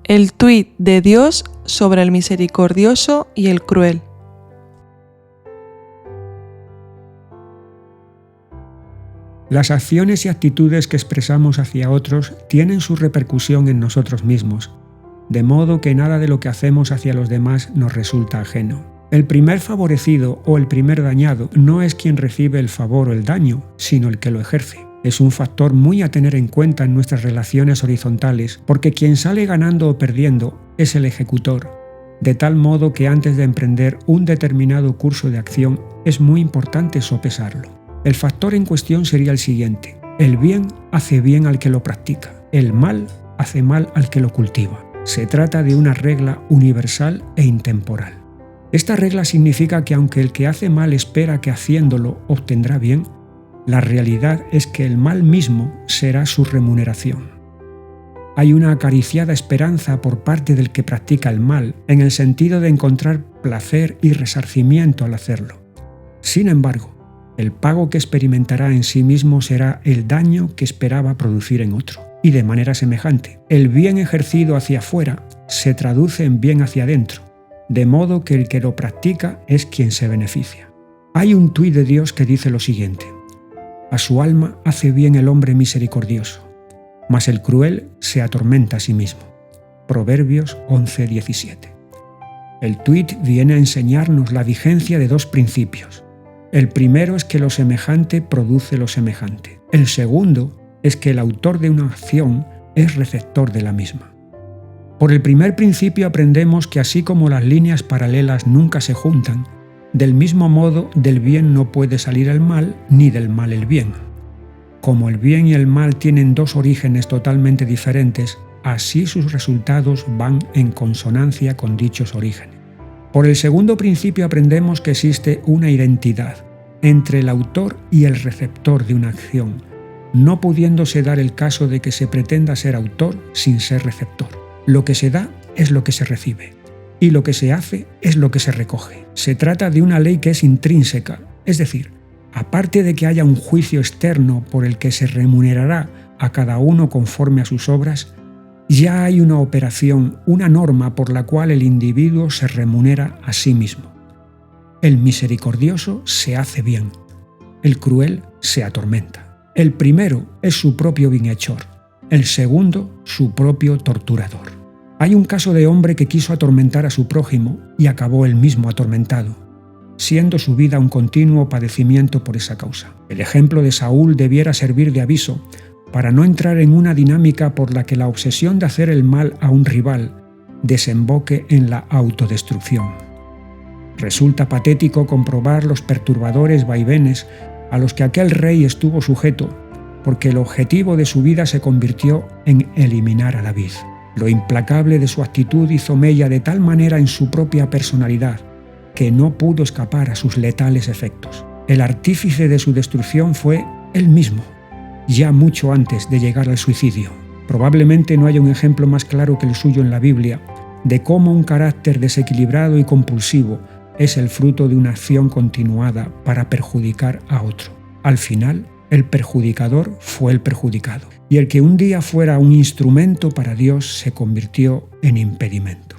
El tuit de Dios sobre el misericordioso y el cruel. Las acciones y actitudes que expresamos hacia otros tienen su repercusión en nosotros mismos, de modo que nada de lo que hacemos hacia los demás nos resulta ajeno. El primer favorecido o el primer dañado no es quien recibe el favor o el daño, sino el que lo ejerce. Es un factor muy a tener en cuenta en nuestras relaciones horizontales, porque quien sale ganando o perdiendo es el ejecutor, de tal modo que antes de emprender un determinado curso de acción es muy importante sopesarlo. El factor en cuestión sería el siguiente: el bien hace bien al que lo practica, el mal hace mal al que lo cultiva. Se trata de una regla universal e intemporal. Esta regla significa que aunque el que hace mal espera que haciéndolo obtendrá bien, la realidad es que el mal mismo será su remuneración. Hay una acariciada esperanza por parte del que practica el mal, en el sentido de encontrar placer y resarcimiento al hacerlo. Sin embargo, el pago que experimentará en sí mismo será el daño que esperaba producir en otro. Y de manera semejante, el bien ejercido hacia afuera se traduce en bien hacia adentro, de modo que el que lo practica es quien se beneficia. Hay un tuit de Dios que dice lo siguiente: a su alma hace bien el hombre misericordioso, mas el cruel se atormenta a sí mismo. Proverbios 11:17. El tuit viene a enseñarnos la vigencia de dos principios. El primero es que lo semejante produce lo semejante. El segundo es que el autor de una acción es receptor de la misma. Por el primer principio aprendemos que así como las líneas paralelas nunca se juntan, del mismo modo del bien no puede salir el mal, ni del mal el bien. Como el bien y el mal tienen dos orígenes totalmente diferentes, así sus resultados van en consonancia con dichos orígenes. Por el segundo principio aprendemos que existe una identidad entre el autor y el receptor de una acción, no pudiéndose dar el caso de que se pretenda ser autor sin ser receptor. Lo que se da es lo que se recibe, y lo que se hace es lo que se recoge. Se trata de una ley que es intrínseca, es decir, aparte de que haya un juicio externo por el que se remunerará a cada uno conforme a sus obras, ya hay una operación, una norma por la cual el individuo se remunera a sí mismo. El misericordioso se hace bien, el cruel se atormenta. El primero es su propio bienhechor, el segundo su propio torturador. Hay un caso de hombre que quiso atormentar a su prójimo y acabó él mismo atormentado, siendo su vida un continuo padecimiento por esa causa. El ejemplo de Saúl debiera servir de aviso para no entrar en una dinámica por la que la obsesión de hacer el mal a un rival desemboque en la autodestrucción. Resulta patético comprobar los perturbadores vaivenes a los que aquel rey estuvo sujeto, porque el objetivo de su vida se convirtió en eliminar a David. Lo implacable de su actitud hizo mella de tal manera en su propia personalidad que no pudo escapar a sus letales efectos. El artífice de su destrucción fue él mismo, ya mucho antes de llegar al suicidio. Probablemente no haya un ejemplo más claro que el suyo en la Biblia de cómo un carácter desequilibrado y compulsivo es el fruto de una acción continuada para perjudicar a otro. Al final, el perjudicador fue el perjudicado, y el que un día fuera un instrumento para Dios se convirtió en impedimento.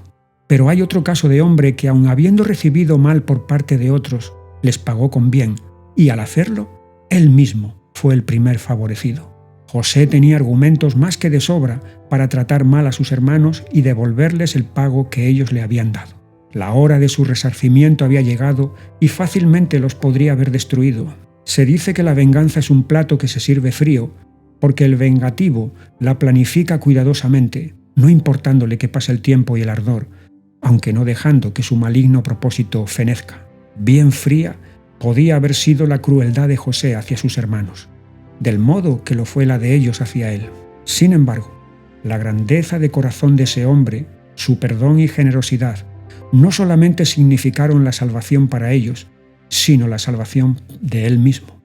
Pero hay otro caso de hombre que, aun habiendo recibido mal por parte de otros, les pagó con bien, y al hacerlo, él mismo fue el primer favorecido. José tenía argumentos más que de sobra para tratar mal a sus hermanos y devolverles el pago que ellos le habían dado. La hora de su resarcimiento había llegado y fácilmente los podría haber destruido. Se dice que la venganza es un plato que se sirve frío, porque el vengativo la planifica cuidadosamente, no importándole que pase el tiempo y el ardor, aunque no dejando que su maligno propósito fenezca. Bien fría podía haber sido la crueldad de José hacia sus hermanos, del modo que lo fue la de ellos hacia él. Sin embargo, la grandeza de corazón de ese hombre, su perdón y generosidad, no solamente significaron la salvación para ellos, sino la salvación de él mismo,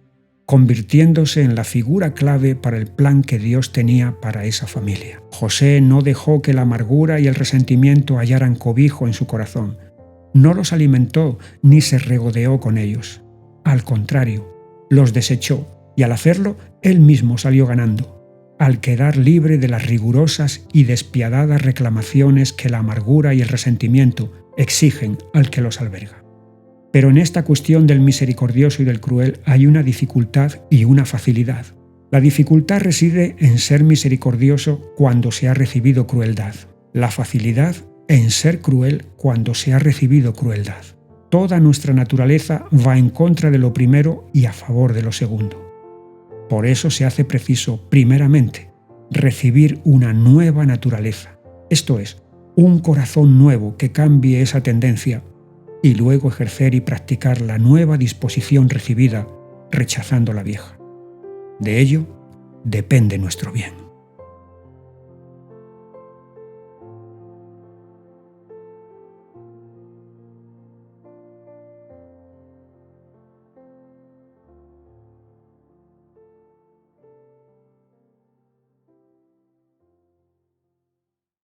convirtiéndose en la figura clave para el plan que Dios tenía para esa familia. José no dejó que la amargura y el resentimiento hallaran cobijo en su corazón. No los alimentó ni se regodeó con ellos. Al contrario, los desechó, y al hacerlo, él mismo salió ganando. al quedar libre de las rigurosas y despiadadas reclamaciones que la amargura y el resentimiento exigen al que los alberga. Pero en esta cuestión del misericordioso y del cruel hay una dificultad y una facilidad. La dificultad reside en ser misericordioso cuando se ha recibido crueldad. La facilidad en ser cruel cuando se ha recibido crueldad. Toda nuestra naturaleza va en contra de lo primero y a favor de lo segundo. Por eso se hace preciso, primeramente, recibir una nueva naturaleza, esto es, un corazón nuevo que cambie esa tendencia, y luego ejercer y practicar la nueva disposición recibida, rechazando la vieja. De ello depende nuestro bien.